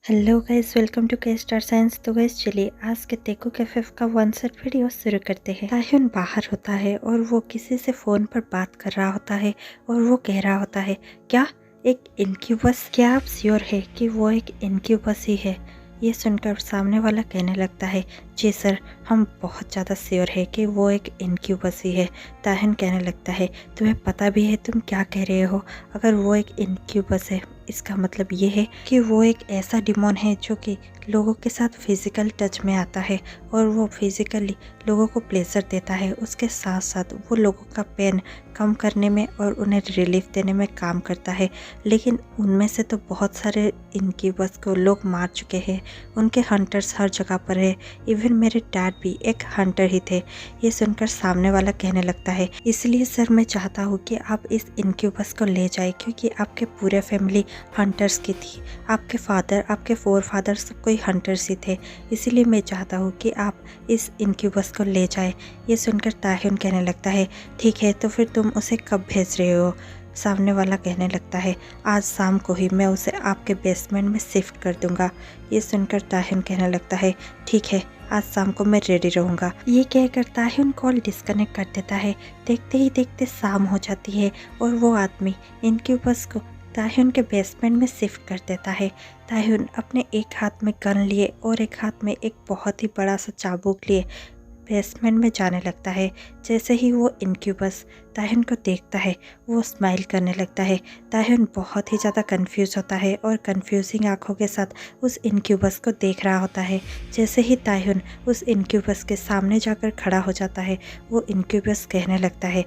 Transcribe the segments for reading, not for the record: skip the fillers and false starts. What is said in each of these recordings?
Hello guys, welcome to के star signs. तो guys चलिए आज के तेको कैफेफ का वन सेट वीडियो शुरू करते हैं। ताह्युन बाहर होता है और वो किसी से फोन पर बात कर रहा होता है और वो कह रहा होता है, क्या एक इनक्यूबस? क्या आप श्योर है कि वो एक इनक्यूबस ही है? ये सुनकर सामने वाला कहने लगता है, जी सर, हम बहुत ज़्यादा श्योर है कि वो एक इनक्यूबस ही है। ताह्युन कहने लगता है, तुम्हें पता भी है तुम क्या कह रहे हो? अगर वो एक इनक्यूबस है इसका मतलब ये है कि वो एक ऐसा डिमोन है जो कि लोगों के साथ फिजिकल टच में आता है और वो फिजिकली लोगों को प्लेजर देता है। उसके साथ साथ वो लोगों का पेन कम करने में और उन्हें रिलीफ देने में काम करता है। लेकिन उनमें से तो बहुत सारे इनक्यूबस को लोग मार चुके हैं। उनके हंटर्स हर जगह पर है। इवन मेरे डैड भी एक हंटर ही थे। ये सुनकर सामने वाला कहने लगता है, इसलिए सर मैं चाहता हूँ कि आप इस इनक्यूबस को ले जाए, क्योंकि आपके पूरे फैमिली हंटर्स की थी। आपके फादर, आपके फोर फादर सब कोई हंटर्स ही थे। इसीलिए मैं चाहता हूँ कि आप इस इनक्यूबस को ले जाए। ये सुनकर ताह्युन कहने लगता है, ठीक है, तो फिर तुम उसे कब भेज रहे हो? सामने वाला कहने लगता है, आज शाम को ही मैं उसे आपके बेसमेंट में शिफ्ट कर दूंगा। ये सुनकर ताह्युन कहने लगता है, ठीक है, आज शाम को मैं रेडी रहूँगा। ये कहकर ताह्युन कॉल डिस्कनेक्ट कर देता है। देखते ही देखते शाम हो जाती है और वो आदमी इनक्यूबस को ताह्युन के बेसमेंट में शिफ्ट कर देता है। ताह्युन अपने एक हाथ में गन लिए और एक हाथ में एक बहुत ही बड़ा सा चाबुक लिए बेसमेंट में जाने लगता है। जैसे ही वो इनक्यूबस ताह्युन को देखता है वो स्माइल करने लगता है। ताह्युन बहुत ही ज़्यादा कंफ्यूज होता है और कंफ्यूजिंग आंखों के साथ उस इनक्यूबस को देख रहा होता है। जैसे ही ताह्युन उस इनक्यूबस के सामने जाकर खड़ा हो जाता है वो इनक्यूबस कहने लगता है,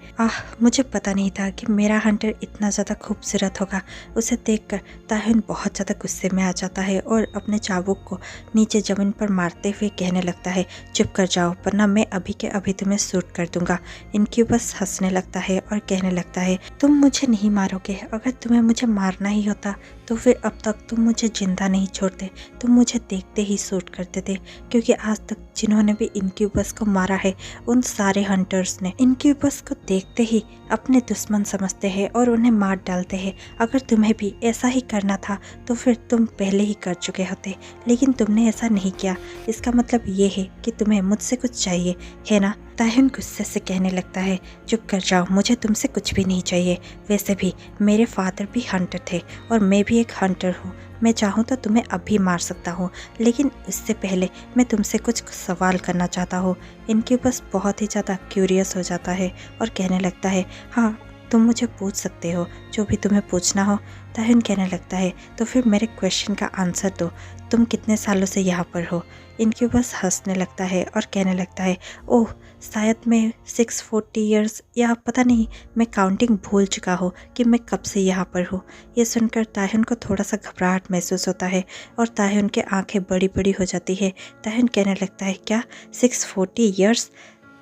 मुझे पता नहीं था कि मेरा हंटर इतना ज़्यादा खूबसूरत होगा। उसे देखकर ताह्युन बहुत ज़्यादा गुस्से में आ जाता है और अपने चाबुक को नीचे ज़मीन पर मारते हुए कहने लगता है, चुप कर जाओ वरना मैं अभी के अभी तुम्हें शूट कर दूंगा। इनक्यूबस हंसने लगता है और कहने लगता है, तुम मुझे नहीं मारोगे। अगर तुम्हें मुझे मारना ही होता तो फिर अब तक तुम मुझे जिंदा नहीं छोड़ते, तुम मुझे देखते ही शूट करते थे। क्योंकि आज तक जिन्होंने भी इनक्यूबस को मारा है उन सारे हंटर्स ने इनक्यूबस को देखते ही अपने दुश्मन समझते हैं और उन्हें मार डालते हैं। अगर तुम्हें भी ऐसा ही करना था तो फिर तुम पहले ही कर चुके होते, लेकिन तुमने ऐसा नहीं किया। इसका मतलब ये है कि तुम्हें मुझसे कुछ चाहिए, है ना? ताह्युन गुस्से से कहने लगता है, चुप कर जाओ, मुझे तुमसे कुछ भी नहीं चाहिए। वैसे भी मेरे फादर भी हंटर थे और मैं भी एक हंटर हूँ। मैं चाहूँ तो तुम्हें अभी मार सकता हूँ, लेकिन उससे पहले मैं तुमसे कुछ सवाल करना चाहता हूँ। इनक्यूबस बहुत ही ज़्यादा क्यूरियस हो जाता है और कहने लगता है, हाँ तुम मुझे पूछ सकते हो, जो भी तुम्हें पूछना हो। ताह्युन कहने लगता है, तो फिर मेरे क्वेश्चन का आंसर दो, तुम कितने सालों से यहाँ पर हो? इनक्यूबस हंसने लगता है और कहने लगता है, ओह शायद मैं 640 ईयर्स या पता नहीं, मैं काउंटिंग भूल चुका हूँ कि मैं कब से यहाँ पर हूँ। ये सुनकर ताह्युन को थोड़ा सा घबराहट महसूस होता है और ताह्युन की आंखें बड़ी बड़ी हो जाती है। ताह्युन कहने लगता है, क्या 640 ईयर्स?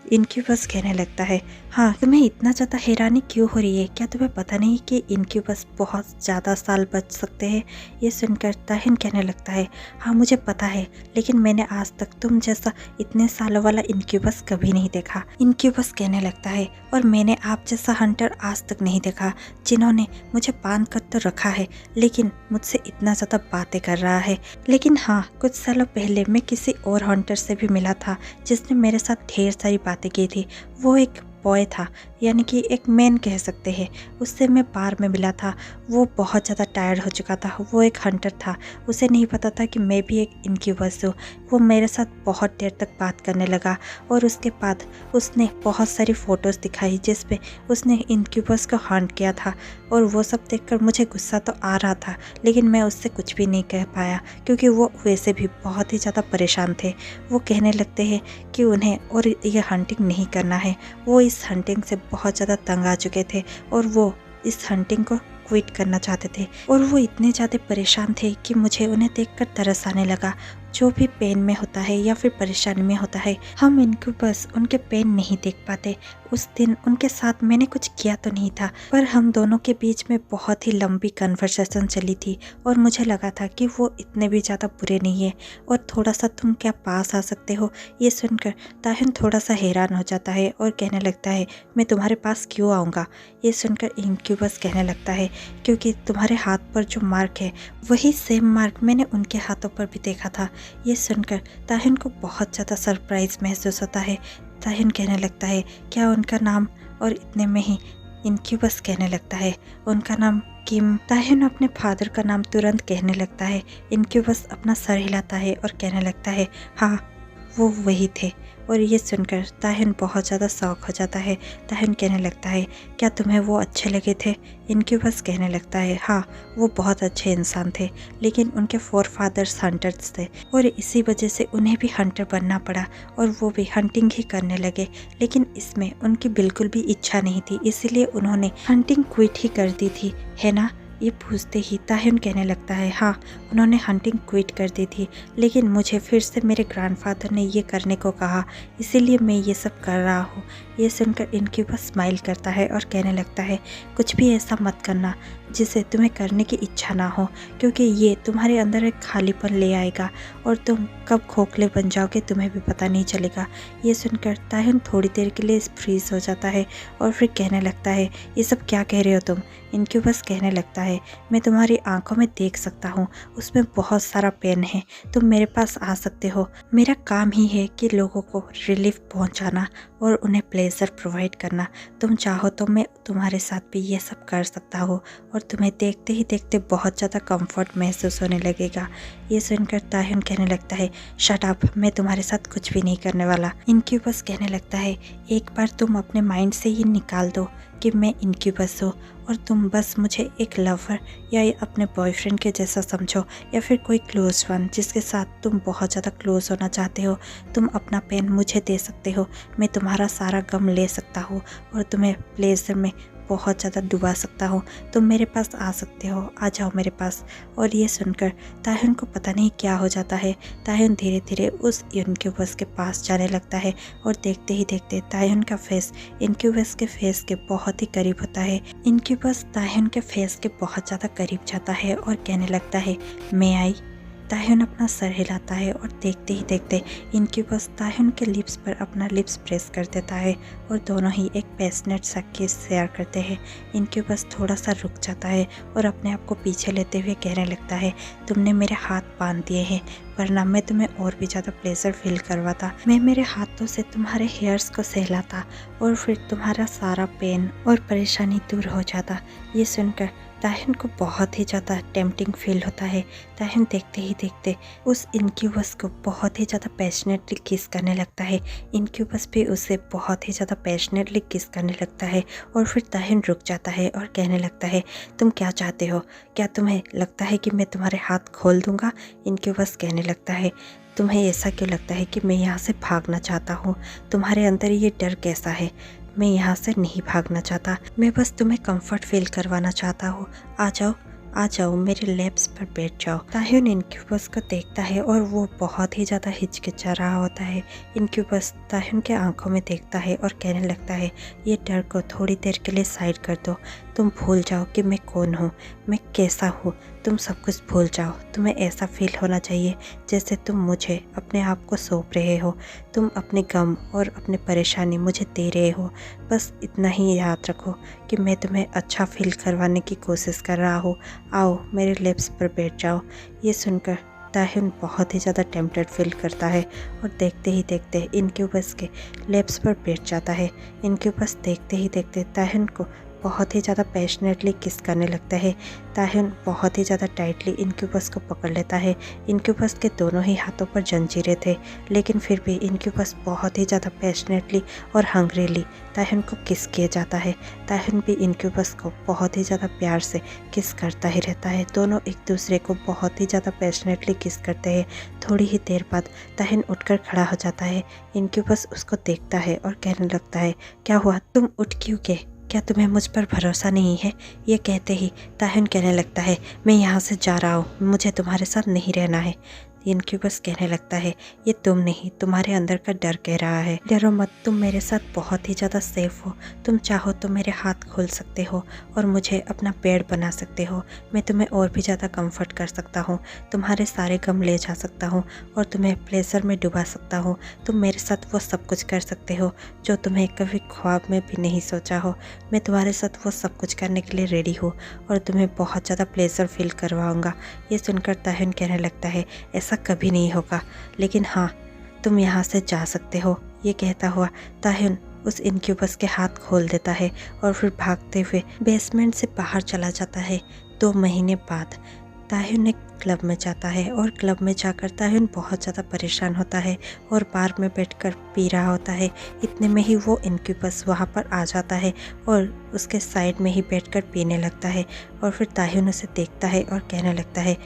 इनक्यूबस कहने लगता है, हाँ, तुम्हें इतना ज़्यादा हैरानी क्यों हो रही है? क्या तुम्हें पता नहीं कि इनक्यूबस बहुत ज़्यादा साल बच सकते हैं? ये सुनकर ताह्युन कहने लगता है, हाँ मुझे पता है, लेकिन मैंने आज तक तुम जैसा इतने सालों वाला इनक्यूबस कभी नहीं देखा। इनक्यूबस कहने लगता है, और मैंने आप जैसा हंटर आज तक नहीं देखा जिन्होंने मुझे बांध कर तो रखा है लेकिन मुझसे इतना ज़्यादा बातें कर रहा है। लेकिन हाँ, कुछ सालों पहले मैं किसी और हंटर से भी मिला था जिसने मेरे साथ ढेर सारी बातें की थी। वो एक बॉय था, यानी कि एक मैन कह सकते हैं। उससे मैं बार में मिला था। वो बहुत ज़्यादा टायर्ड हो चुका था। वो एक हंटर था, उसे नहीं पता था कि मैं भी एक इनक्यूबस हूँ। वो मेरे साथ बहुत देर तक बात करने लगा और उसके बाद उसने बहुत सारी फ़ोटोज़ दिखाई जिस पे उसने इनक्यूबस को हंट किया था। और वो सब देखकर मुझे गुस्सा तो आ रहा था, लेकिन मैं उससे कुछ भी नहीं कह पाया क्योंकि वो वैसे भी बहुत ही ज़्यादा परेशान थे। वो कहने लगते हैं कि उन्हें और ये हंटिंग नहीं करना है। वो इस हंटिंग से बहुत ज़्यादा तंग आ चुके थे और वो इस हंटिंग को क्विट करना चाहते थे। और वो इतने ज़्यादा परेशान थे कि मुझे उन्हें देखकर तरस आने लगा। जो भी पेन में होता है या फिर परेशानी में होता है, हम इनको बस उनके पेन नहीं देख पाते। उस दिन उनके साथ मैंने कुछ किया तो नहीं था, पर हम दोनों के बीच में बहुत ही लंबी कन्वर्सेशन चली थी और मुझे लगा था कि वो इतने भी ज़्यादा बुरे नहीं है और थोड़ा सा तुम क्या पास आ सकते हो। ये सुनकर ताहिन थोड़ा सा हैरान हो जाता है और कहने लगता है, मैं तुम्हारे पास क्यों आऊँगा। ये सुनकर इनक्यूबस कहने लगता है, क्योंकि तुम्हारे हाथ पर जो मार्क है वही सेम मार्क मैंने उनके हाथों पर भी देखा था। ये सुनकर ताहिन को बहुत ज़्यादा सरप्राइज महसूस होता है। ताहिन कहने लगता है, क्या उनका नाम, और इतने में ही इनक्यूबस कहने लगता है, उनका नाम किम। ताहिन अपने फादर का नाम तुरंत कहने लगता है। इनक्यूबस अपना सर हिलाता है और कहने लगता है, हाँ वो वही थे। और ये सुनकर ताहिन बहुत ज़्यादा शौक हो जाता है। ताहिन कहने लगता है, क्या तुम्हें वो अच्छे लगे थे। इनक्यूबस कहने लगता है, हाँ वो बहुत अच्छे इंसान थे, लेकिन उनके फोर फादर्स हंटर्स थे और इसी वजह से उन्हें भी हंटर बनना पड़ा और वो भी हंटिंग ही करने लगे। लेकिन इसमें उनकी बिल्कुल भी इच्छा नहीं थी, इसीलिए उन्होंने हंटिंग क्विट ही कर दी थी, है ना। ये पूछते ही ताहिन कहने लगता है, हाँ उन्होंने हंटिंग क्विट कर दी थी, लेकिन मुझे फिर से मेरे ग्रैंडफादर ने ये करने को कहा, इसीलिए मैं ये सब कर रहा हूँ। ये सुनकर इनक्यूबस स्माइल करता है और कहने लगता है, कुछ भी ऐसा मत करना जिसे तुम्हें करने की इच्छा ना हो, क्योंकि ये तुम्हारे अंदर एक खालीपन ले आएगा और तुम कब खोखले बन जाओगे तुम्हें भी पता नहीं चलेगा। ये सुनकर ताहिन थोड़ी देर के लिए फ्रीज हो जाता है और फिर कहने लगता है, ये सब क्या कह रहे हो तुम। इनक्यूबस कहने लगता है, मैं तुम्हारी आंखों में देख सकता हूँ, उसमें बहुत सारा पेन है, तुम मेरे पास आ सकते हो। मेरा काम ही है कि लोगों को रिलीफ पहुँचाना और उन्हें प्लेजर प्रोवाइड करना। तुम चाहो तो मैं तुम्हारे साथ भी ये सब कर सकता हूँ और तुम्हें देखते ही देखते बहुत ज़्यादा कंफर्ट महसूस होने लगेगा। ये सुनकर ताहिन कहने लगता है, शट अप, मैं तुम्हारे साथ कुछ भी नहीं करने वाला। इनक्यूबस कहने लगता है, एक बार तुम अपने माइंड से ये निकाल दो कि मैं इनक्यूबस हूँ और तुम बस मुझे एक लवर या अपने बॉयफ्रेंड के जैसा समझो, या फिर कोई क्लोज वन जिसके साथ तुम बहुत ज़्यादा क्लोज होना चाहते हो। तुम अपना पेन मुझे दे सकते हो, मैं तुम्हारा सारा गम ले सकता हूँ और तुम्हें प्लेजर में बहुत ज़्यादा डुबा सकता हूँ। तुम मेरे पास आ सकते हो, आ जाओ मेरे पास। और ये सुनकर ताहिन को पता नहीं क्या हो जाता है। ताहिन धीरे धीरे उस इनक्यूबस के पास जाने लगता है और देखते ही देखते ताहिन का फेस इनक्यूबस के फेस के बहुत ही करीब होता है। इनक्यूबस ताहिन के फेस के बहुत ज़्यादा करीब जाता है और कहने लगता है, मैं आई। ताहिन अपना सर हिलाता है और देखते ही देखते इनक्यूबस ताहिन के लिप्स पर अपना लिप्स प्रेस कर देता है और दोनों ही एक पैशनेट सा किस शेयर करते हैं। इनक्यूबस थोड़ा सा रुक जाता है और अपने आप को पीछे लेते हुए कहने लगता है, तुमने मेरे हाथ बांध दिए हैं, वरना मैं तुम्हें और भी ज़्यादा प्लेजर फील करवाता। मैं मेरे हाथों से तुम्हारे हेयर्स को सहलाता और फिर तुम्हारा सारा पेन और परेशानी दूर हो जाता। ये सुनकर ताहिन को बहुत ही ज़्यादा टेम्पटिंग फील होता है। ताहिन देखते ही देखते उस इनक्यूबस को बहुत ही ज़्यादा पैशनेटली किस करने लगता है। इनक्यूबस भी उसे बहुत ही ज़्यादा पैशनेटली किस करने लगता है और फिर ताहिन रुक जाता है और कहने लगता है, तुम क्या चाहते हो, क्या तुम्हें लगता है कि मैं तुम्हारे हाथ खोल दूंगा। इनक्यूबस कहने लगता है, तुम्हें ऐसा क्यों लगता है कि मैं यहाँ से भागना चाहता हूँ, तुम्हारे अंदर ये डर कैसा है। मैं यहाँ से नहीं भागना चाहता, मैं बस तुम्हें कंफर्ट फील करवाना चाहता हूँ। आ जाओ, आ जाओ, मेरे लैप्स पर बैठ जाओ। ताहिन इनक्यूबस को देखता है और वो बहुत ही ज़्यादा हिचकिचा रहा होता है। इनक्यूबस ताहिन के आंखों में देखता है और कहने लगता है, ये डर को थोड़ी देर के लिए साइड कर दो, तुम भूल जाओ कि मैं कौन हूँ, मैं कैसा हूँ, तुम सब कुछ भूल जाओ। तुम्हें ऐसा फील होना चाहिए जैसे तुम मुझे अपने आप को सौंप रहे हो, तुम अपने गम और अपने परेशानी मुझे दे रहे हो। बस इतना ही याद रखो कि मैं तुम्हें अच्छा फील करवाने की कोशिश कर रहा हूँ। आओ मेरे लिप्स पर बैठ जाओ। ये सुनकर ताहिन बहुत ही ज़्यादा टेम्पटेड फील करता है और देखते ही देखते इनक्यूबस के लिप्स पर बैठ जाता है। इनक्यूबस देखते ही देखते ताहिन को बहुत ही ज़्यादा पैशनेटली किस करने लगता है। ताहिन बहुत ही ज़्यादा टाइटली इनक्यूबस को पकड़ लेता है। इनक्यूबस के दोनों ही हाथों पर जंजीरें थे, लेकिन फिर भी इनक्यूबस बहुत ही ज़्यादा पैशनेटली और हंग्रीली ताहिन को किस किया जाता है। ताहिन भी इनक्यूबस को बहुत ही ज़्यादा प्यार से किस करता ही रहता है। दोनों एक दूसरे को बहुत ही ज़्यादा पैशनेटली किस करते हैं। थोड़ी ही देर बाद ताहिन उठकर खड़ा हो जाता है। इनक्यूबस उसको देखता है और कहने लगता है, क्या हुआ, तुम उठ क्यों गए, क्या तुम्हें मुझ पर भरोसा नहीं है। ये कहते ही ताहिन कहने लगता है, मैं यहाँ से जा रहा हूँ, मुझे तुम्हारे साथ नहीं रहना है। इनक्यूबस कहने लगता है, ये तुम नहीं, तुम्हारे अंदर का डर कह रहा है। डरो मत, तुम मेरे साथ बहुत ही ज़्यादा सेफ हो। तुम चाहो तो मेरे हाथ खोल सकते हो और मुझे अपना पेड़ बना सकते हो। मैं तुम्हें और भी ज़्यादा कंफर्ट कर सकता हूँ, तुम्हारे सारे गम ले जा सकता हूँ और तुम्हें प्लेजर में डुबा सकता हूँ। तुम मेरे साथ वो सब कुछ कर सकते हो जो तुम्हें कभी ख्वाब में भी नहीं सोचा हो। मैं तुम्हारे साथ वो सब कुछ करने के लिए रेडी हूँ और तुम्हें बहुत ज़्यादा प्लेजर फील करवाऊँगा। ये सुनकर ताह्युन कहने लगता है, ऐसा कभी नहीं होगा, लेकिन हाँ, तुम यहाँ से जा सकते हो। ये कहता हुआ ताह्युन उस इनक्यूबस के हाथ खोल देता है और फिर भागते हुए बेसमेंट से बाहर चला जाता है। 2 महीने बाद ताह्युन एक क्लब में जाता है और क्लब में जाकर ताह्युन बहुत ज़्यादा परेशान होता है और बार में बैठकर पी रहा होता है। इतने में ही वो इनक्यूबस वहाँ पर आ जाता है और उसके साइड में ही बैठकर पीने लगता है और फिर ताह्युन उसे देखता है और कहने लगता है,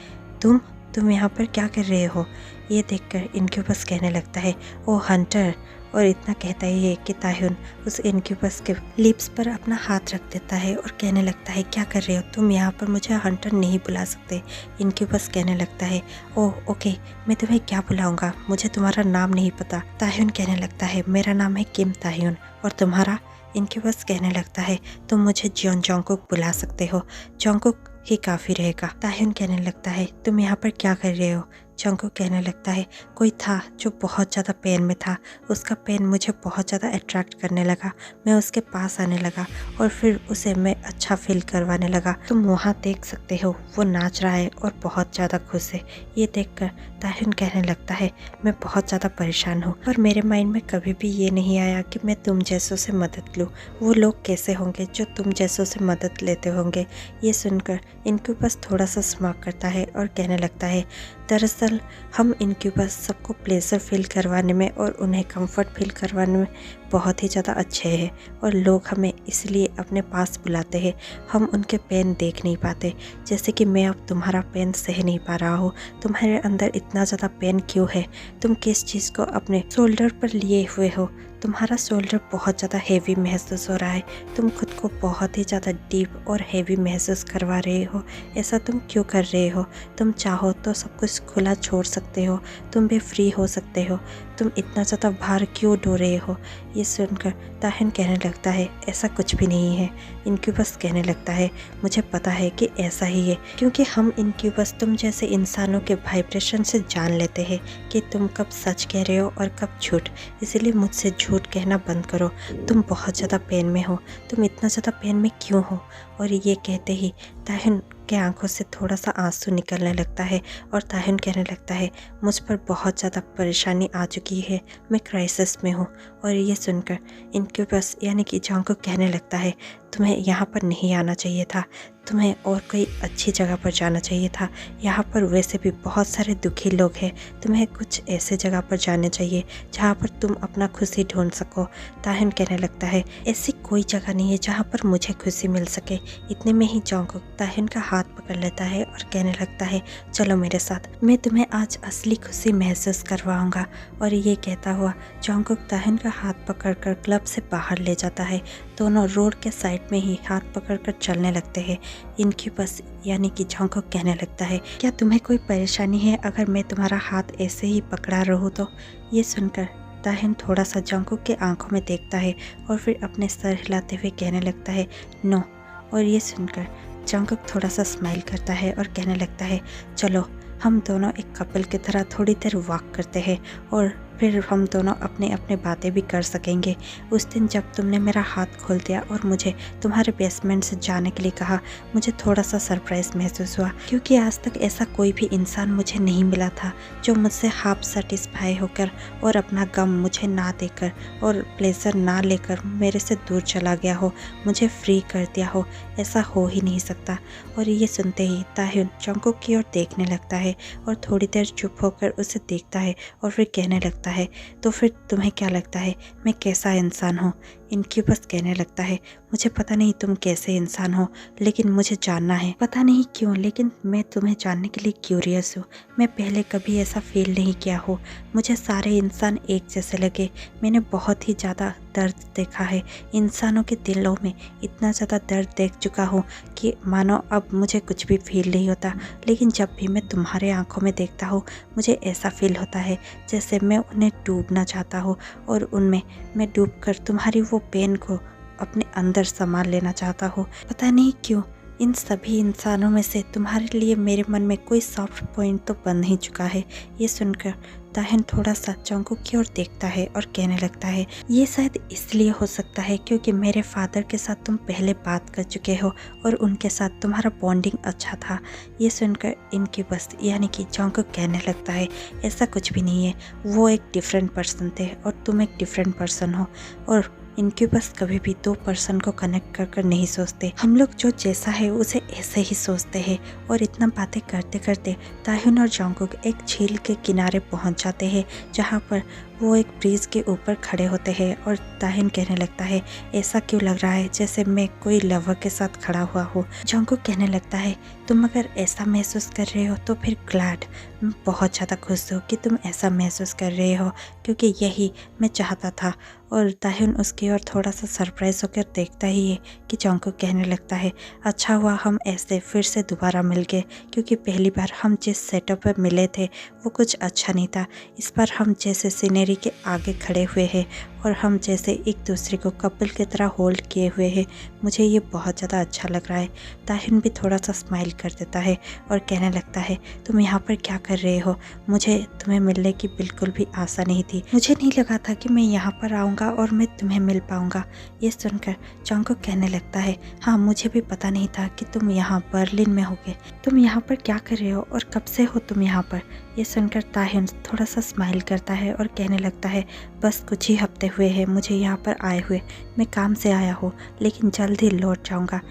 तुम यहाँ पर क्या कर रहे हो? ये देखकर इनक्यूबस कहने लगता है, ओ हंटर। और इतना कहता ही है कि ताह्युन उस इनक्यूबस के लिप्स पर अपना हाथ रख देता है और कहने लगता है, क्या कर रहे हो तुम यहाँ पर? मुझे हंटर नहीं बुला सकते। इनक्यूबस कहने लगता है, ओह ओके, मैं तुम्हें क्या बुलाऊंगा, मुझे तुम्हारा नाम नहीं पता। ताह्युन कहने लगता है, मेरा नाम है किम ताह्युन। और तुम्हारा? इनक्यूबस कहने लगता है, तुम मुझे जियोन जोंगकुक बुला सकते हो, जोंगकुक ही काफ़ी रहेगा। ताह्युन कहने लगता है, तुम यहाँ पर क्या कर रहे हो? जोंगकुक कहने लगता है, कोई था जो बहुत ज़्यादा पेन में था, उसका पेन मुझे बहुत ज़्यादा अट्रैक्ट करने लगा। मैं उसके पास आने लगा और फिर उसे मैं अच्छा फील करवाने लगा। तुम वहाँ देख सकते हो, वो नाच रहा है और बहुत ज़्यादा खुश है। ये देखकर ताह्युन कहने लगता है, मैं बहुत ज़्यादा परेशान हूँ और मेरे माइंड में कभी भी ये नहीं आया कि मैं तुम जैसों से मदद लूँ। वो लोग कैसे होंगे जो तुम जैसों से मदद लेते होंगे? ये सुनकर इनक्यूबस थोड़ा सा स्मार्ट करता है और कहने लगता है, दरअसल हम इनक्यूबस सबको प्लेजर फील करवाने में और उन्हें कंफर्ट फील करवाने में बहुत ही ज़्यादा अच्छे हैं और लोग हमें इसलिए अपने पास बुलाते हैं। हम उनके पेन देख नहीं पाते, जैसे कि मैं अब तुम्हारा पेन सह नहीं पा रहा हूँ। तुम्हारे अंदर इतना ज़्यादा पेन क्यों है? तुम किस चीज़ को अपने शोल्डर पर लिए हुए हो? तुम्हारा शोल्डर बहुत ज़्यादा हेवी महसूस हो रहा है। तुम खुद को बहुत ही ज़्यादा डीप और हेवी महसूस करवा रहे हो। ऐसा तुम क्यों कर रहे हो? तुम चाहो तो सब कुछ खुला छोड़ सकते हो, तुम भी फ्री हो सकते हो। तुम इतना ज़्यादा भार क्यों ढो रहे हो? ये सुनकर ताह्युन कहने लगता है, ऐसा कुछ भी नहीं है। इनक्यूबस कहने लगता है, मुझे पता है कि ऐसा ही है, क्योंकि हम इनक्यूबस तुम जैसे इंसानों के वाइब्रेशन से जान लेते हैं कि तुम कब सच कह रहे हो और कब झूठ। इसीलिए मुझसे झूठ कहना बंद करो। तुम बहुत ज़्यादा पेन में हो, तुम इतना ज़्यादा पेन में क्यों हो? और ये कहते ही ताह्युन के आंखों से थोड़ा सा आंसू निकलने लगता है और ताह्युन कहने लगता है, मुझ पर बहुत ज़्यादा परेशानी आ चुकी है, मैं क्राइसिस में हूँ। और ये सुनकर इनक्यूबस यानी कि जोंगकुक कहने लगता है, तुम्हें यहाँ पर नहीं आना चाहिए था, तुम्हें और कोई अच्छी जगह पर जाना चाहिए था। यहाँ पर वैसे भी बहुत सारे दुखी लोग हैं, तुम्हें कुछ ऐसे जगह पर जाने चाहिए जहाँ पर तुम अपना खुशी ढूंढ सको। ताह्युन कहने लगता है, ऐसी कोई जगह नहीं है जहाँ पर मुझे खुशी मिल सके। इतने में ही जोंगकुक ताह्युन का हाथ पकड़ लेता है और कहने लगता है, चलो मेरे साथ, मैं तुम्हें आज असली खुशी महसूस करवाऊंगा। और ये कहता हुआ जोंगकुक ताह्युन का हाथ पकड़कर क्लब से बाहर ले जाता है। दोनों रोड के साइड में ही हाथ पकड़कर चलने लगते हैं। इनक्यूबस यानी कि जोंगकुक कहने लगता है, क्या तुम्हें कोई परेशानी है अगर मैं तुम्हारा हाथ ऐसे ही पकड़ा रहूँ तो? ये सुनकर ताह्युन थोड़ा सा जोंगकुक के आंखों में देखता है और फिर अपने सर हिलाते हुए कहने लगता है, नो। और ये सुनकर जोंगकुक थोड़ा सा स्माइल करता है और कहने लगता है, चलो हम दोनों एक कपल की तरह थोड़ी देर वॉक करते हैं और फिर हम दोनों अपने अपने बातें भी कर सकेंगे। उस दिन जब तुमने मेरा हाथ खोल दिया और मुझे तुम्हारे बेसमेंट से जाने के लिए कहा, मुझे थोड़ा सा सरप्राइज महसूस हुआ, क्योंकि आज तक ऐसा कोई भी इंसान मुझे नहीं मिला था जो मुझसे हाफ सेटिस्फाई होकर और अपना गम मुझे ना देकर और प्लेजर ना लेकर मेरे से दूर चला गया हो, मुझे फ्री कर दिया हो। ऐसा हो ही नहीं सकता। और ये सुनते ही ताह्युन जोंगकुक की ओर देखने लगता है और थोड़ी देर चुप होकर उसे देखता है और फिर कहने लगता है, तो फिर तुम्हें क्या लगता है मैं कैसा इंसान हूँ? इनक्यूबस कहने लगता है, मुझे पता नहीं तुम कैसे इंसान हो, लेकिन मुझे जानना है। पता नहीं क्यों, लेकिन मैं तुम्हें जानने के लिए क्यूरियस हूँ। मैं पहले कभी ऐसा फील नहीं किया हो। मुझे सारे इंसान एक जैसे लगे। मैंने बहुत ही ज़्यादा दर्द देखा है। इंसानों के दिलों में इतना ज़्यादा दर्द देख चुका हूँ कि मानो अब मुझे कुछ भी फील नहीं होता। लेकिन जब भी मैं तुम्हारे आंखों में देखता हूँ, मुझे ऐसा फील होता है जैसे मैं उन्हें डूबना चाहता हूँ और उनमें मैं डूबकर तुम्हारी वो पेन को अपने अंदर समा लेना चाहता हूँ। पता नहीं क्यों इन सभी इंसानों में से तुम्हारे लिए मेरे मन में कोई सॉफ्ट पॉइंट तो बन ही चुका है। ये सुनकर ताहिन थोड़ा सा चांगू की ओर देखता है और कहने लगता है, ये शायद इसलिए हो सकता है क्योंकि मेरे फादर के साथ तुम पहले बात कर चुके हो और उनके साथ तुम्हारा बॉन्डिंग अच्छा था। ये सुनकर इनकी बस यानी कि चांगू कहने लगता है, ऐसा कुछ भी नहीं है। वो एक डिफरेंट पर्सन थे और तुम एक डिफरेंट पर्सन हो और इनके बस कभी भी दो पर्सन को कनेक्ट कर नहीं सोचते। हम लोग जो जैसा है उसे ऐसे ही सोचते हैं। और इतना बातें करते करते ताहिन और जंगकुक एक झील के किनारे पहुंच जाते हैं, जहां पर वो एक ब्रिज के ऊपर खड़े होते हैं और ताहिन कहने लगता है, ऐसा क्यों लग रहा है जैसे मैं कोई लवर के साथ खड़ा हुआ हो। जंगकुक कहने लगता है, तुम अगर ऐसा महसूस कर रहे हो तो फिर ग्लैड, मैं बहुत ज़्यादा खुश हूँ कि तुम ऐसा महसूस कर रहे हो, क्योंकि यही मैं चाहता था। और ताहिन उसकी ओर थोड़ा सा सरप्राइज होकर देखता ही है कि जंगकुक कहने लगता है, अच्छा हुआ हम ऐसे फिर से दोबारा मिल गए, क्योंकि पहली बार हम जिस सेटअप पर मिले थे वो कुछ अच्छा नहीं था। इस बार हम जैसे सीनरी के आगे खड़े हुए हैं और हम जैसे एक दूसरे को कपल की तरह होल्ड किए हुए हैं, मुझे ये बहुत ज़्यादा अच्छा लग रहा है। ताहिन भी थोड़ा सा स्माइल कर देता है और कहने लगता है, तुम यहाँ पर क्या कर रहे हो? मुझे तुम्हें मिलने की बिल्कुल भी आशा नहीं थी। मुझे नहीं लगा था कि मैं यहाँ पर आऊँगा और मैं तुम्हें मिल पाऊँगा। ये सुनकर जंगकुक कहने लगता है, हाँ मुझे भी पता नहीं था कि तुम यहाँ बर्लिन में होगे। तुम यहाँ पर क्या कर रहे हो और कब से हो तुम यहाँ पर? ये सुनकर ताहिन थोड़ा सा स्माइल करता है और कहने लगता है, बस कुछ ही हफ्ते हुए हैं मुझे यहाँ पर आए हुए। मैं काम से आया हूँ लेकिन जल्द ही लौट जाऊँगा।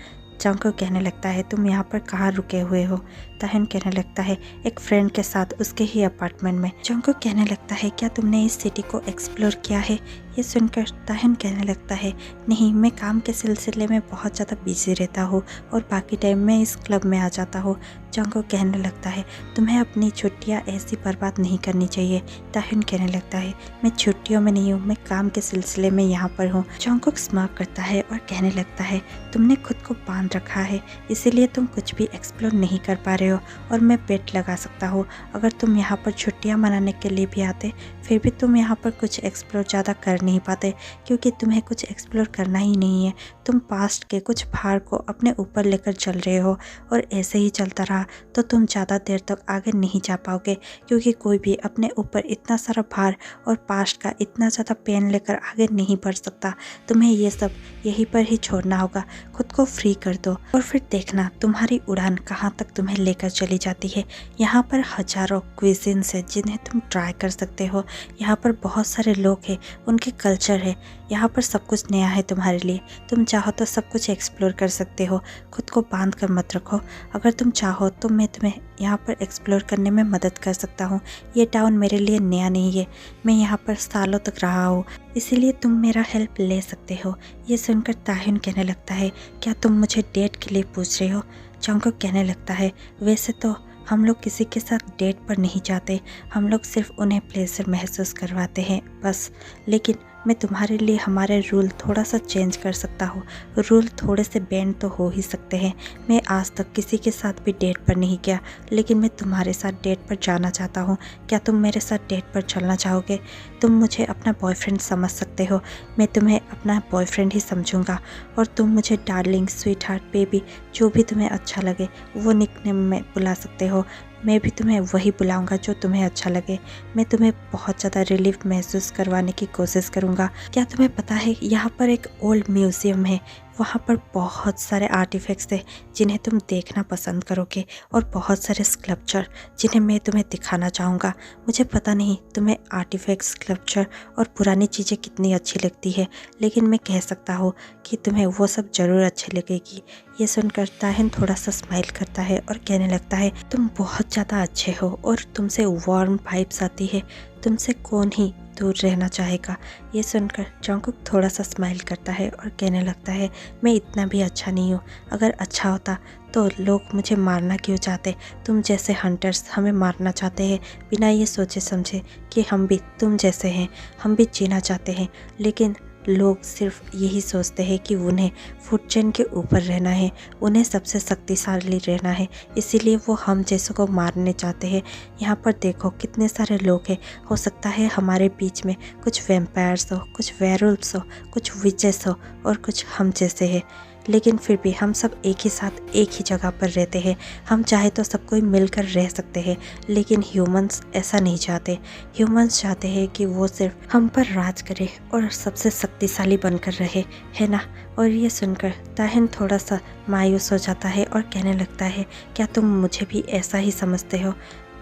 जंगकुक कहने लगता है, तुम यहाँ पर कहाँ रुके हुए हो? ताहिन कहने लगता है, एक फ्रेंड के साथ उसके ही अपार्टमेंट में। जंगकुक कहने लगता है, क्या तुमने इस सिटी को एक्सप्लोर किया है? ये सुनकर ताहिन कहने लगता है, नहीं, मैं काम के सिलसिले में बहुत ज़्यादा बिजी रहता हूँ और बाकी टाइम में इस क्लब में आ जाता हूँ। जंगकुक कहने लगता है, तुम्हें अपनी छुट्टियाँ ऐसी बर्बाद नहीं करनी चाहिए। ताहिन कहने लगता है, मैं छुट्टियों में नहीं हूँ, मैं काम के सिलसिले में यहाँ पर हूँ। जंगकुक स्मार्ट करता है और कहने लगता है, तुमने खुद को बांध रखा है, इसीलिए तुम कुछ भी एक्सप्लोर नहीं कर पा रहे हो और मैं बेट लगा सकता हूँ, अगर तुम यहाँ पर छुट्टियाँ मनाने के लिए भी आते फिर भी तुम यहाँ पर कुछ एक्सप्लोर ज़्यादा कर नहीं पाते, क्योंकि तुम्हें कुछ एक्सप्लोर करना ही नहीं है। तुम पास्ट के कुछ भार को अपने ऊपर लेकर चल रहे हो और ऐसे ही चलता रहा तो तुम ज़्यादा देर तक आगे नहीं जा पाओगे, क्योंकि कोई भी अपने ऊपर इतना सारा भार और पास्ट का इतना ज़्यादा पेन लेकर आगे नहीं बढ़ सकता। तुम्हें ये सब यहीं पर ही छोड़ना होगा। खुद को फ्री कर दो और फिर देखना तुम्हारी उड़ान कहाँ तक तुम्हें लेकर चली जाती है। यहाँ पर हजारों क्विज़िन्स है जिन्हें तुम ट्राई कर सकते हो। यहाँ पर बहुत सारे लोग हैं, उनके कल्चर है। यहाँ पर सब कुछ नया है तुम्हारे लिए। तुम चाहो तो सब कुछ एक्सप्लोर कर सकते हो। खुद को बांध कर मत रखो। अगर तुम चाहो तो मैं तुम्हें यहाँ पर एक्सप्लोर करने में मदद कर सकता हूँ। ये टाउन मेरे लिए नया नहीं है, मैं यहाँ पर सालों तक रहा हूँ, इसीलिए तुम मेरा हेल्प ले सकते हो। ये सुनकर ताहिन कहने लगता है, क्या तुम मुझे डेट के लिए पूछ रहे हो? जंगकुक कहने लगता है, वैसे तो हम लोग किसी के साथ डेट पर नहीं जाते, हम लोग सिर्फ उन्हें प्लेजर महसूस करवाते हैं बस। लेकिन मैं तुम्हारे लिए हमारे रूल थोड़ा सा चेंज कर सकता हूँ। रूल थोड़े से बेंड तो हो ही सकते हैं। मैं आज तक किसी के साथ भी डेट पर नहीं गया, लेकिन मैं तुम्हारे साथ डेट पर जाना चाहता हूँ। क्या तुम मेरे साथ डेट पर चलना चाहोगे? तुम मुझे अपना बॉयफ्रेंड समझ सकते हो, मैं तुम्हें अपना बॉयफ्रेंड ही समझूंगा और तुम मुझे डार्लिंग, स्वीट हार्ट, बेबी, जो भी तुम्हें अच्छा लगे वो निकनेम में बुला सकते हो। मैं भी तुम्हें वही बुलाऊंगा जो तुम्हें अच्छा लगे। मैं तुम्हें बहुत ज़्यादा रिलीफ महसूस करवाने की कोशिश करूंगा। क्या तुम्हें पता है यहाँ पर एक ओल्ड म्यूज़ियम है, वहाँ पर बहुत सारे आर्टिफैक्ट्स हैं जिन्हें तुम देखना पसंद करोगे और बहुत सारे स्कल्पचर जिन्हें मैं तुम्हें दिखाना चाहूँगा। मुझे पता नहीं तुम्हें आर्टिफैक्ट्स, स्कल्पचर और पुरानी चीज़ें कितनी अच्छी लगती है, लेकिन मैं कह सकता हूँ कि तुम्हें वो सब ज़रूर अच्छी लगेगी। ये सुनकर ताहिन थोड़ा सा स्माइल करता है और कहने लगता है, तुम बहुत ज़्यादा अच्छे हो और तुमसे वार्म वाइब्स आती है। तुमसे कौन ही दूर रहना चाहेगा। ये सुनकर जंगकुक थोड़ा सा स्माइल करता है और कहने लगता है, मैं इतना भी अच्छा नहीं हूँ। अगर अच्छा होता तो लोग मुझे मारना क्यों चाहते? तुम जैसे हंटर्स हमें मारना चाहते हैं बिना ये सोचे समझे कि हम भी तुम जैसे हैं, हम भी जीना चाहते हैं। लेकिन लोग सिर्फ यही सोचते हैं कि उन्हें फूड चेन के ऊपर रहना है, उन्हें सबसे शक्तिशाली रहना है, इसीलिए वो हम जैसों को मारने चाहते हैं। यहाँ पर देखो कितने सारे लोग हैं। हो सकता है हमारे बीच में कुछ वैम्पायर्स हो, कुछ वेयरवुल्व्स हो, कुछ विचेस हो और कुछ हम जैसे हैं, लेकिन फिर भी हम सब एक ही साथ एक ही जगह पर रहते हैं। हम चाहे तो सब कोई मिलकर रह सकते हैं, लेकिन ह्यूमंस ऐसा नहीं चाहते। ह्यूमंस चाहते हैं कि वो सिर्फ हम पर राज करे और सबसे शक्तिशाली बनकर रहे, है ना? और ये सुनकर ताहिन थोड़ा सा मायूस हो जाता है और कहने लगता है, क्या तुम मुझे भी ऐसा ही समझते हो?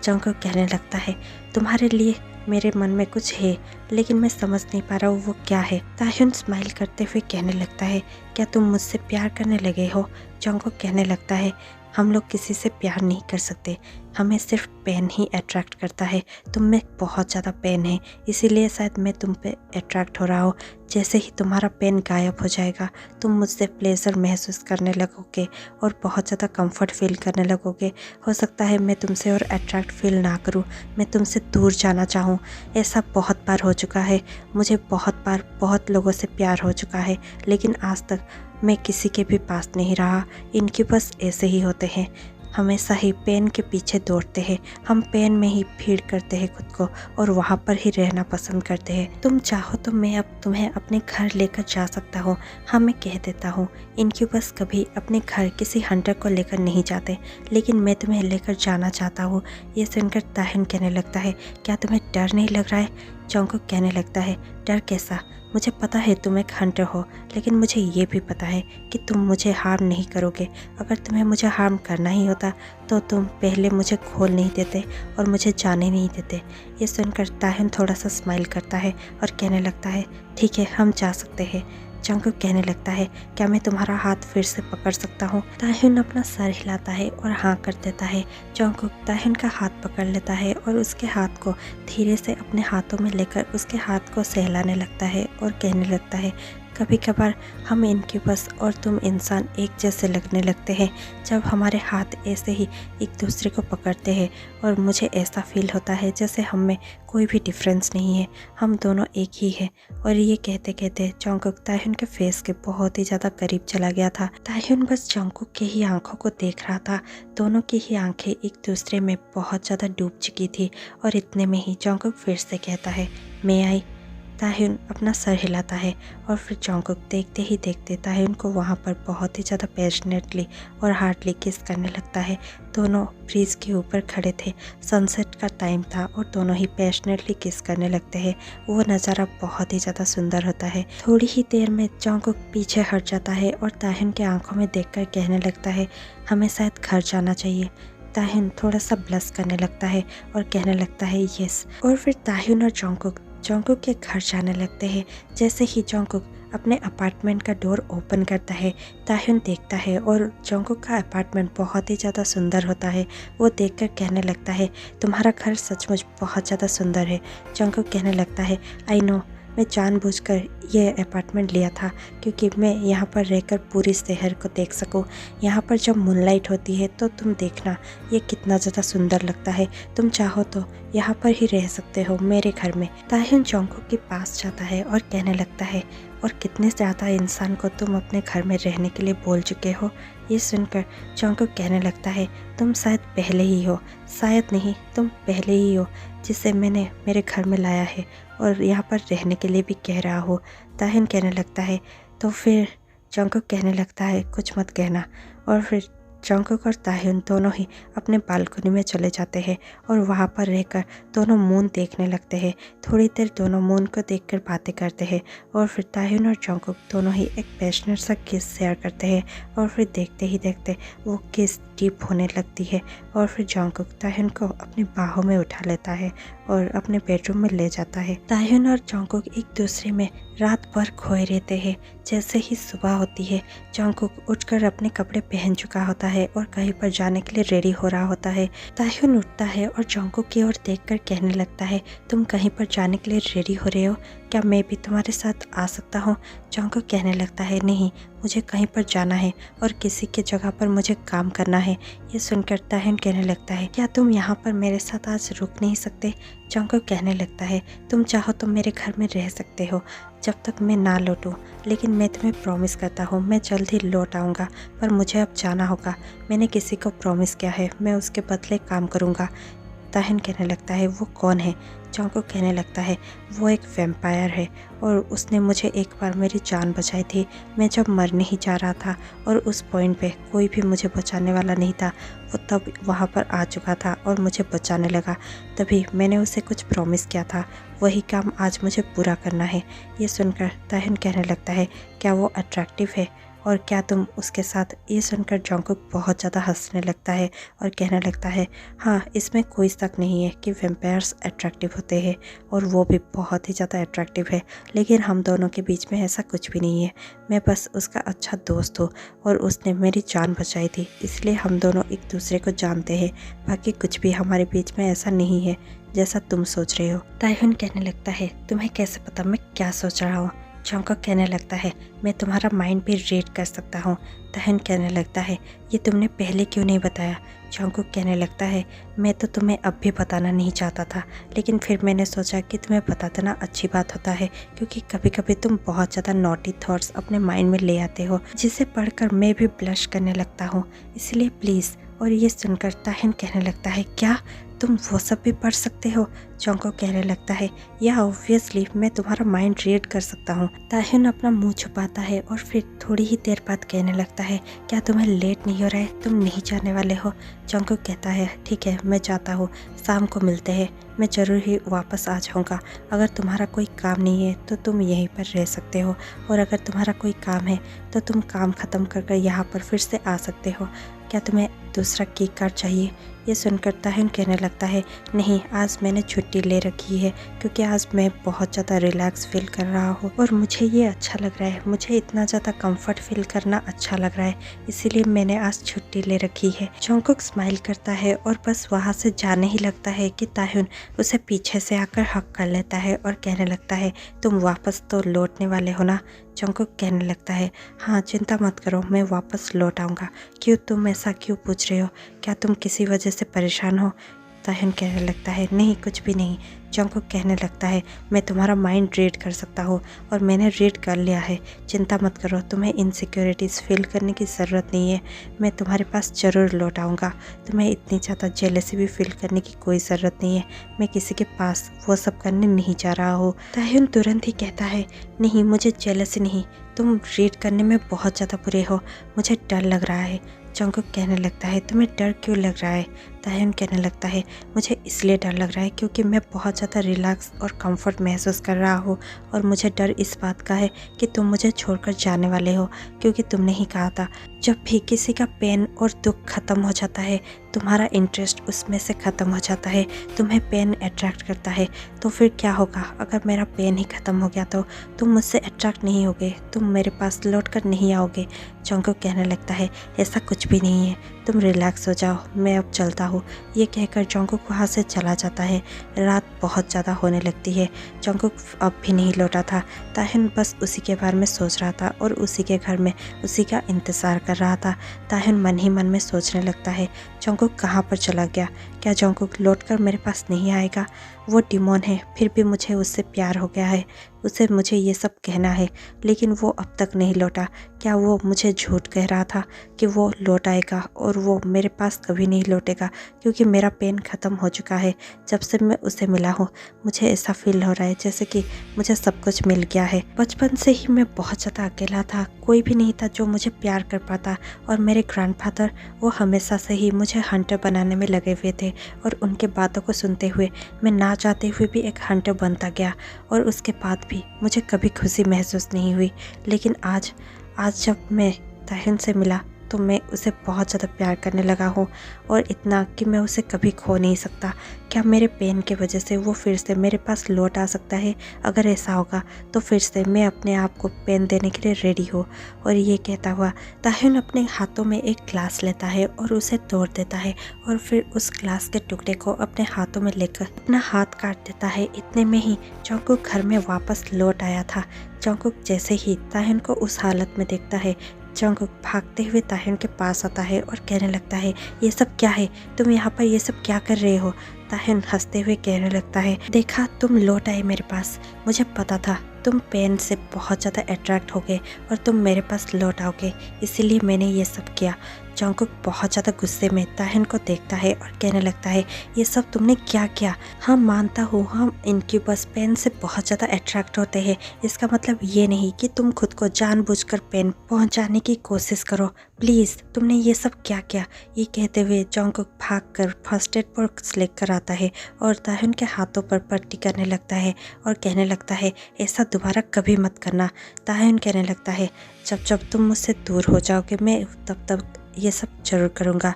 जंगकुक कहने लगता है, तुम्हारे लिए मेरे मन में कुछ है, लेकिन मैं समझ नहीं पा रहा हूँ वो क्या है। ताह्युन स्माइल करते हुए कहने लगता है, क्या तुम मुझसे प्यार करने लगे हो? जंगकुक कहने लगता है, हम लोग किसी से प्यार नहीं कर सकते, हमें सिर्फ पेन ही अट्रैक्ट करता है। तुम में बहुत ज़्यादा पेन है, इसीलिए शायद मैं तुम पे अट्रैक्ट हो रहा हूँ। जैसे ही तुम्हारा पेन गायब हो जाएगा, तुम मुझसे प्लेजर महसूस करने लगोगे और बहुत ज़्यादा कंफर्ट फील करने लगोगे। हो सकता है मैं तुमसे और अट्रैक्ट फील ना करूँ, मैं तुमसे दूर जाना चाहूँ। ऐसा बहुत बार हो चुका है, मुझे बहुत बार बहुत लोगों से प्यार हो चुका है, लेकिन आज तक मैं किसी के भी पास नहीं रहा। इनके बस ऐसे ही होते हैं, हमेशा ही पेन के पीछे दौड़ते हैं। हम पेन में ही फीड करते हैं खुद को और वहाँ पर ही रहना पसंद करते हैं। तुम चाहो तो मैं अब तुम्हें अपने घर लेकर जा सकता हूँ। हाँ, मैं कह देता हूँ, इनके बस कभी अपने घर किसी हंटर को लेकर नहीं जाते, लेकिन मैं तुम्हें लेकर जाना चाहता हूँ। ये सुनकर ताहिन कहने लगता है, क्या तुम्हें डर नहीं लग रहा है? जंगकुक कहने लगता है, डर कैसा? मुझे पता है तुम एक हंटर हो, लेकिन मुझे ये भी पता है कि तुम मुझे हार्म नहीं करोगे। अगर तुम्हें मुझे हार्म करना ही होता तो तुम पहले मुझे खोल नहीं देते और मुझे जाने नहीं देते। ये सुनकर ताहिन थोड़ा सा स्माइल करता है और कहने लगता है, ठीक है, हम जा सकते हैं। जंगकुक कहने लगता है, क्या मैं तुम्हारा हाथ फिर से पकड़ सकता हूँ? ताहिन अपना सर हिलाता है और हाँ कर देता है। जंगकुक ताहिन का हाथ पकड़ लेता है और उसके हाथ को धीरे से अपने हाथों में लेकर उसके हाथ को सहलाने लगता है और कहने लगता है, कभी कभार हम इनक्यूबस और तुम इंसान एक जैसे लगने लगते हैं जब हमारे हाथ ऐसे ही एक दूसरे को पकड़ते हैं, और मुझे ऐसा फील होता है जैसे हम में कोई भी डिफरेंस नहीं है, हम दोनों एक ही हैं। और ये कहते कहते जंगकुक ताह्युन के फेस के बहुत ही ज़्यादा करीब चला गया था। ताह्युन बस जंगकुक के ही आंखों को देख रहा था। दोनों की ही आंखें एक दूसरे में बहुत ज़्यादा डूब चुकी थी और इतने में ही जंगकुक फिर से कहता है, मैं आई। ताह्युन अपना सर हिलाता है और फिर जंगकुक देखते ही देखते ताह्युन को वहाँ पर बहुत ही ज़्यादा पैशनेटली और हार्डली किस करने लगता है। दोनों ब्रिज के ऊपर खड़े थे, सनसेट का टाइम था और दोनों ही पैशनेटली किस करने लगते हैं। वो नज़ारा बहुत ही ज़्यादा सुंदर होता है। थोड़ी ही देर में जंगकुक पीछे हट जाता है और ताह्युन के आंखों में देखकर कहने लगता है, हमें शायद घर जाना चाहिए। ताह्युन थोड़ा सा ब्लश करने लगता है और कहने लगता है यस। और फिर ताह्युन और जंगकुक के घर जाने लगते हैं। जैसे ही जंगकुक अपने अपार्टमेंट का डोर ओपन करता है, ताह्युन देखता है और जंगकुक का अपार्टमेंट बहुत ही ज़्यादा सुंदर होता है। वो देखकर कहने लगता है, तुम्हारा घर सचमुच बहुत ज़्यादा सुंदर है। जंगकुक कहने लगता है, आई नो, मैं जानबूझकर ये अपार्टमेंट लिया था क्योंकि मैं यहाँ पर रहकर पूरी शहर को देख सकूँ। यहाँ पर जब मूनलाइट होती है तो तुम देखना ये कितना ज़्यादा सुंदर लगता है। तुम चाहो तो यहाँ पर ही रह सकते हो मेरे घर में। ताह्युन जंगकुक के पास जाता है और कहने लगता है, और कितने ज़्यादा इंसान को तुम अपने घर में रहने के लिए बोल चुके हो? ये सुनकर जंगकुक कहने लगता है, तुम शायद पहले ही हो, शायद नहीं, तुम पहले ही हो जिसे मैंने मेरे घर में लाया है और यहाँ पर रहने के लिए भी कह रहा हो। ताह्युन कहने लगता है, तो फिर जंगकुक कहने लगता है, कुछ मत कहना। और फिर जंगकुक और ताह्युन दोनों ही अपने बालकनी में चले जाते हैं और वहाँ पर रहकर दोनों मून देखने लगते हैं। थोड़ी देर दोनों मून को देखकर बातें करते हैं और फिर ताह्युन और जंगकुक दोनों ही एक पैशनेट सा किस शेयर करते हैं और फिर देखते ही देखते वो किस डीप होने लगती है और फिर जंगकुक ताह्युन को अपनी बाहों में उठा लेता है और अपने बेडरूम में ले जाता है। ताह्युन और जंगकुक एक दूसरे में रात भर खोए रहते हैं। जैसे ही सुबह होती है, जंगकुक उठकर अपने कपड़े पहन चुका होता है और कहीं पर जाने के लिए रेडी हो रहा होता है। ताह्युन उठता है और जंगकुक की ओर देखकर कहने लगता है, तुम कहीं पर जाने के लिए रेडी हो रहे हो, क्या मैं भी तुम्हारे साथ आ सकता हूँ? जंगकुक कहने लगता है, नहीं, मुझे कहीं पर जाना है और किसी की जगह पर मुझे काम करना है। ये सुनकर ताह्युन कहने लगता है, क्या तुम यहाँ पर मेरे साथ आज रुक नहीं सकते? जंगकुक कहने लगता है, तुम चाहो तो मेरे घर में रह सकते हो जब तक मैं ना लौटूं, लेकिन मैं तुम्हें प्रॉमिस करता हूँ मैं जल्द ही लौट आऊँगा, पर मुझे अब जाना होगा। मैंने किसी को प्रॉमिस किया है, मैं उसके बदले काम करूँगा। ताह्युन कहने लगता है, वो कौन है? जंगकुक कहने लगता है, वो एक वैम्पायर है और उसने मुझे एक बार मेरी जान बचाई थी। मैं जब मरने ही जा रहा था और उस पॉइंट पे कोई भी मुझे बचाने वाला नहीं था, वो तब वहाँ पर आ चुका था और मुझे बचाने लगा। तभी मैंने उसे कुछ प्रॉमिस किया था, वही काम आज मुझे पूरा करना है। ये सुनकर ताह्युन कहने लगता है, क्या वो अट्रैक्टिव है और क्या तुम उसके साथ? ये सुनकर जंगकुक बहुत ज़्यादा हंसने लगता है और कहने लगता है, हाँ, इसमें कोई शक नहीं है कि वैम्पायर्स अट्रैक्टिव होते हैं और वो भी बहुत ही ज़्यादा अट्रैक्टिव है, लेकिन हम दोनों के बीच में ऐसा कुछ भी नहीं है। मैं बस उसका अच्छा दोस्त हूँ और उसने मेरी जान बचाई थी, इसलिए हम दोनों एक दूसरे को जानते हैं। बाकी कुछ भी हमारे बीच में ऐसा नहीं है जैसा तुम सोच रहे हो। ताह्युन कहने लगता है, तुम्हें कैसे पता मैं क्या सोच रहा हूँ? जंगकुक कहने लगता है, मैं तुम्हारा माइंड भी रीड कर सकता हूँ। ताह्युन कहने लगता है, ये तुमने पहले क्यों नहीं बताया? जंगकुक कहने लगता है, मैं तो तुम्हें अब भी बताना नहीं चाहता था, लेकिन फिर मैंने सोचा कि तुम्हें बता देना अच्छी बात होता है, क्योंकि कभी कभी तुम बहुत ज़्यादा नॉटी थॉट्स अपने माइंड में ले आते हो, जिसे पढ़कर मैं भी ब्लश करने लगता हूँ, इसलिए प्लीज़। और ये सुनकर ताह्युन कहने लगता है, क्या तुम वो सब भी पढ़ सकते हो? जंगकुक कहने लगता है, या ऑब्वियसली मैं तुम्हारा माइंड रीड कर सकता हूँ। ताह्युन अपना मुंह छुपाता है और फिर थोड़ी ही देर बाद कहने लगता है, क्या तुम्हें लेट नहीं हो रहा है? तुम नहीं जाने वाले हो? जंगकुक कहता है, ठीक है, मैं जाता हूँ, शाम को मिलते हैं, मैं ज़रूर ही वापस आ जाऊँगा। अगर तुम्हारा कोई काम नहीं है तो तुम यहीं पर रह सकते हो, और अगर तुम्हारा कोई काम है तो तुम काम ख़त्म कर यहाँ पर फिर से आ सकते हो। क्या तुम्हें दूसरा की कार्ड चाहिए? ये सुनकर ताह्युन कहने लगता है, नहीं, आज मैंने छुट्टी ले रखी है, क्योंकि आज मैं बहुत ज़्यादा रिलैक्स फील कर रहा हूँ और मुझे ये अच्छा लग रहा है, मुझे इतना ज़्यादा कंफर्ट फील करना अच्छा लग रहा है, इसीलिए मैंने आज छुट्टी ले रखी है। जंगकुक स्माइल करता है और बस वहाँ से जाने ही लगता है कि ताह्युन उसे पीछे से आकर हक कर लेता है और कहने लगता है, तुम वापस तो लौटने वाले हो ना? जंगकुक कहने लगता है, हाँ, चिंता मत करो, मैं वापस लौट आऊँगा। क्यों, तुम ऐसा क्यों पूछ रहे हो? क्या तुम किसी वजह से परेशान हो? ताह्युन कहने लगता है, नहीं, कुछ भी नहीं। जंगकुक कहने लगता है, मैं तुम्हारा माइंड रीड कर सकता हूँ और मैंने रीड कर लिया है, चिंता मत करो, तुम्हें इनसिक्योरिटीज़ फील करने की ज़रूरत नहीं है, मैं तुम्हारे पास ज़रूर लौट आऊँगा। तुम्हें इतनी ज़्यादा जेलसी भी फील करने की कोई ज़रूरत नहीं है, मैं किसी के पास वो सब करने नहीं जा रहा हूँ। ताह्युन तुरंत ही कहता है, नहीं, मुझे जेलसी नहीं, तुम रीड करने में बहुत ज़्यादा बुरे हो, मुझे डर लग रहा है। जंगकुक कहने लगता है, तुम्हें डर क्यों लग रहा है? ताह्युन कहने लगता है, मुझे इसलिए डर लग रहा है क्योंकि मैं बहुत ज़्यादा रिलैक्स और कंफर्ट महसूस कर रहा हूँ, और मुझे डर इस बात का है कि तुम मुझे छोड़कर जाने वाले हो, क्योंकि तुमने ही कहा था, जब भी किसी का पेन और दुख खत्म हो जाता है, तुम्हारा इंटरेस्ट उसमें से ख़त्म हो जाता है, तुम्हें पेन अट्रैक्ट करता है। तो फिर क्या होगा अगर मेरा पेन ही ख़त्म हो गया? तो तुम मुझसे अट्रैक्ट नहीं होगे, तुम मेरे पास लौट कर नहीं आओगे। जंगकुक कहने लगता है, ऐसा कुछ भी नहीं है, तुम रिलैक्स हो जाओ, मैं अब चलता हूँ। ये कहकर जंगकुक वहाँ से चला जाता है। रात बहुत ज़्यादा होने लगती है। जंगकुक अब भी नहीं लौटा था। ताह्युन बस उसी के बारे में सोच रहा था और उसी के घर में उसी का इंतज़ार कर रहा था। ताह्युन मन ही मन में सोचने लगता है, जंगकुक कहाँ पर चला गया? क्या जंगकुक लौटकर मेरे पास नहीं आएगा? वो डिमोन है, फिर भी मुझे उससे प्यार हो गया है, उसे मुझे ये सब कहना है, लेकिन वो अब तक नहीं लौटा। क्या वो मुझे झूठ कह रहा था कि वो लौट आएगा और वो मेरे पास कभी नहीं लौटेगा, क्योंकि मेरा पेन ख़त्म हो चुका है। जब से मैं उसे मिला हूँ मुझे ऐसा फील हो रहा है जैसे कि मुझे सब कुछ मिल गया है। बचपन से ही मैं बहुत ज़्यादा अकेला था, कोई भी नहीं था जो मुझे प्यार कर पाता, और मेरे ग्रैंडफादर वो हमेशा से ही मुझे हंटर बनाने में लगे हुए थे, और उनके बातों को सुनते हुए मैं ना चाहते हुए भी एक हंटर बनता गया, और उसके बाद भी मुझे कभी खुशी महसूस नहीं हुई। लेकिन आज जब मैं ताह्युन से मिला तो मैं उसे बहुत ज़्यादा प्यार करने लगा हूँ, और इतना कि मैं उसे कभी खो नहीं सकता। क्या मेरे पेन की वजह से वो फिर से मेरे पास लौट आ सकता है? अगर ऐसा होगा तो फिर से मैं अपने आप को पेन देने के लिए रेडी हूँ। और ये कहता हुआ ताह्युन अपने हाथों में एक ग्लास लेता है और उसे तोड़ देता है, और फिर उस ग्लास के टुकड़े को अपने हाथों में लेकर अपना हाथ काट देता है। इतने में ही जंगकुक घर में वापस लौट आया था। जंगकुक जैसे ही ताह्युन को उस हालत में देखता है, जंगकुक भागते हुए ताह्युन के पास आता है और कहने लगता है, ये सब क्या है? तुम यहाँ पर ये सब क्या कर रहे हो? ताह्युन हंसते हुए कहने लगता है, देखा तुम लौट आए मेरे पास। मुझे पता था तुम पेन से बहुत ज़्यादा अट्रैक्ट हो गए और तुम मेरे पास लौट आओगे, इसीलिए मैंने ये सब किया। जंगकुक बहुत ज़्यादा गुस्से में ताह्युन को देखता है और कहने लगता है, ये सब तुमने क्या किया? हाँ मानता हूँ, हम इनक्यूबस पेन से बहुत ज़्यादा अट्रैक्ट होते हैं। इसका मतलब ये नहीं कि तुम खुद को जानबूझकर पेन पहुँचाने की कोशिश करो। प्लीज़ तुमने ये सब क्या किया? ये कहते हुए जंगकुक भागकर फर्स्ट एड बॉक्स लेकर आता है और ताह्युन के हाथों पर पट्टी करने लगता है और कहने लगता है, ऐसा दोबारा कभी मत करना। ताह्युन कहने लगता है, जब जब तुम मुझसे दूर हो जाओगे मैं तब तब ये सब जरूर करूँगा।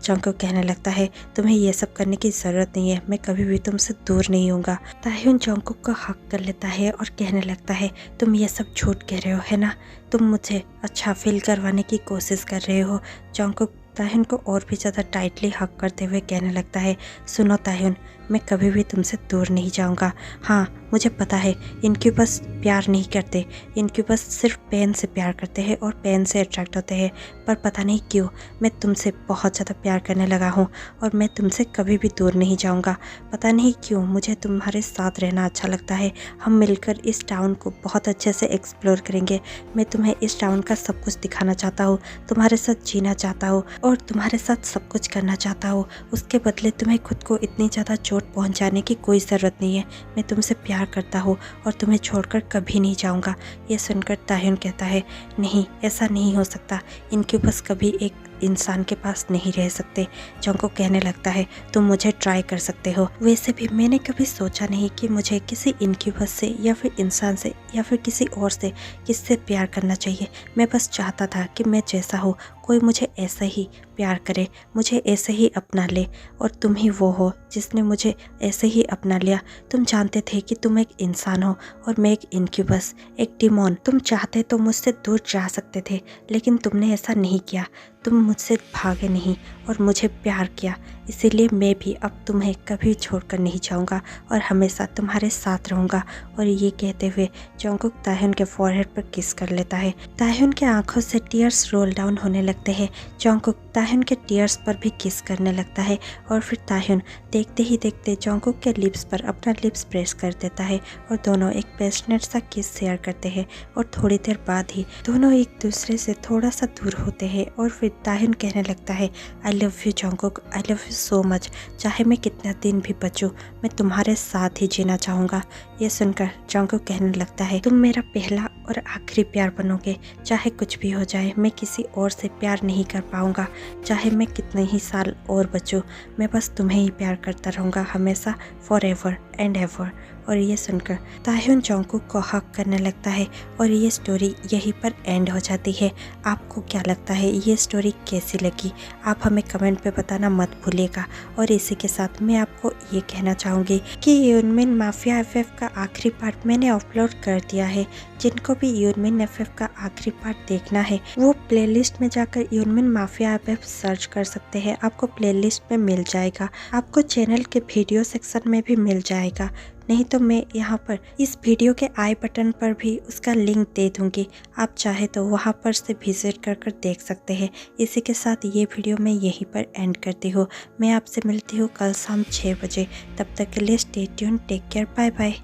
जंगकुक कहने लगता है, तुम्हें ये सब करने की ज़रूरत नहीं है, मैं कभी भी तुमसे दूर नहीं होऊंगा। ताह्युन जंगकुक को हक कर लेता है और कहने लगता है, तुम ये सब झूठ कह रहे हो है ना? तुम मुझे अच्छा फील करवाने की कोशिश कर रहे हो। जंगकुक ताह्युन को और भी ज़्यादा टाइटली हक करते हुए कहने लगता है, सुनो ताह्युन, मैं कभी भी तुमसे दूर नहीं जाऊंगा। हाँ मुझे पता है इनक्यूबस प्यार नहीं करते, इनक्यूबस सिर्फ पेन से प्यार करते हैं और पेन से अट्रैक्ट होते हैं, पर पता नहीं क्यों मैं तुमसे बहुत ज़्यादा प्यार करने लगा हूँ और मैं तुमसे कभी भी दूर नहीं जाऊँगा। पता नहीं क्यों मुझे तुम्हारे साथ रहना अच्छा लगता है। हम मिलकर इस टाउन को बहुत अच्छे से एक्सप्लोर करेंगे। मैं तुम्हें इस टाउन का सब कुछ दिखाना चाहता हूँ, तुम्हारे साथ जीना चाहता हूँ और तुम्हारे साथ सब कुछ करना चाहता हूँ। उसके बदले तुम्हें खुद को इतनी ज़्यादा चोट पहुँचाने की कोई ज़रूरत नहीं है। मैं तुमसे प्यार करता हूँ और तुम्हें छोड़कर कभी नहीं जाऊँगा। ये सुनकर ताह्युन कहता है, नहीं ऐसा नहीं हो सकता, इनक्यूबस कभी एक इंसान के पास नहीं रह सकते। जंगकुक कहने लगता है, तुम मुझे ट्राई कर सकते हो। वैसे भी मैंने कभी सोचा नहीं कि मुझे किसी इनक्यूबस से या फिर इंसान से या फिर किसी और से किससे प्यार करना चाहिए। मैं बस चाहता था कि मैं जैसा हूँ कोई मुझे ऐसा ही प्यार करे, मुझे ऐसे ही अपना ले, और तुम ही वो हो जिसने मुझे ऐसे ही अपना लिया। तुम जानते थे कि तुम एक इंसान हो और मैं एक इनक्यूबस, एक डिमोन। तुम चाहते तो मुझसे दूर जा सकते थे, लेकिन तुमने ऐसा नहीं किया। तुम मुझसे भागे नहीं और मुझे प्यार किया, इसीलिए मैं भी अब तुम्हें कभी छोड़कर नहीं जाऊंगा और हमेशा तुम्हारे साथ रहूंगा। और ये कहते हुए जंगकुक ताह्युन के फॉरहेड पर किस कर लेता है। ताह्युन के आंखों से टीयर्स रोल डाउन होने लगते हैं। जंगकुक ताह्युन के टीयर्स पर भी किस करने लगता है और फिर ताह्युन देखते ही देखते जंगकुक के लिप्स पर अपना लिप्स प्रेस कर देता है और दोनों एक पैशनेट सा किस शेयर करते हैं। और थोड़ी देर बाद ही दोनों एक दूसरे से थोड़ा सा दूर होते हैं और फिर ताह्युन कहने लगता है, I love you Jungkook, I love you so much. चाहे मैं कितना दिन भी बचूं, मैं तुम्हारे साथ ही जीना चाहूँगा। ये सुनकर जंगकुक कहने लगता है, तुम मेरा पहला और आखिरी प्यार बनोगे। चाहे कुछ भी हो जाए, मैं किसी और से प्यार नहीं कर पाऊँगा। चाहे मैं कितने ही साल और बचूं, मैं बस तुम्हें ही प्यार करता रहूँगा हमेशा, फॉर एवर एंड एवर। और ये सुनकर ताह्युन जंगकुक को हक करने लगता है और ये स्टोरी यहीं पर एंड हो जाती है। आपको क्या लगता है ये स्टोरी कैसी लगी? आप हमें कमेंट पे बताना मत भूलिएगा। और इसी के साथ मैं आपको ये कहना चाहूँगी कि यूनमिन माफिया एफएफ का आखिरी पार्ट मैंने अपलोड कर दिया है। जिनको भी यूनमिन एफएफ का आखिरी पार्ट देखना है वो प्लेलिस्ट में जाकर यूनमिन माफिया एफएफ सर्च कर सकते हैं, आपको प्लेलिस्ट में मिल जाएगा। आपको चैनल के वीडियो सेक्शन में भी मिल जाएगा, नहीं तो मैं यहाँ पर इस वीडियो के आई बटन पर भी उसका लिंक दे दूँगी। आप चाहे तो वहाँ पर से विजिट कर देख सकते हैं। इसी के साथ ये वीडियो मैं यहीं पर एंड करती हूँ। मैं आपसे मिलती हूँ कल शाम 6 बजे। तब तक के लिए stay tune, take care, bye bye.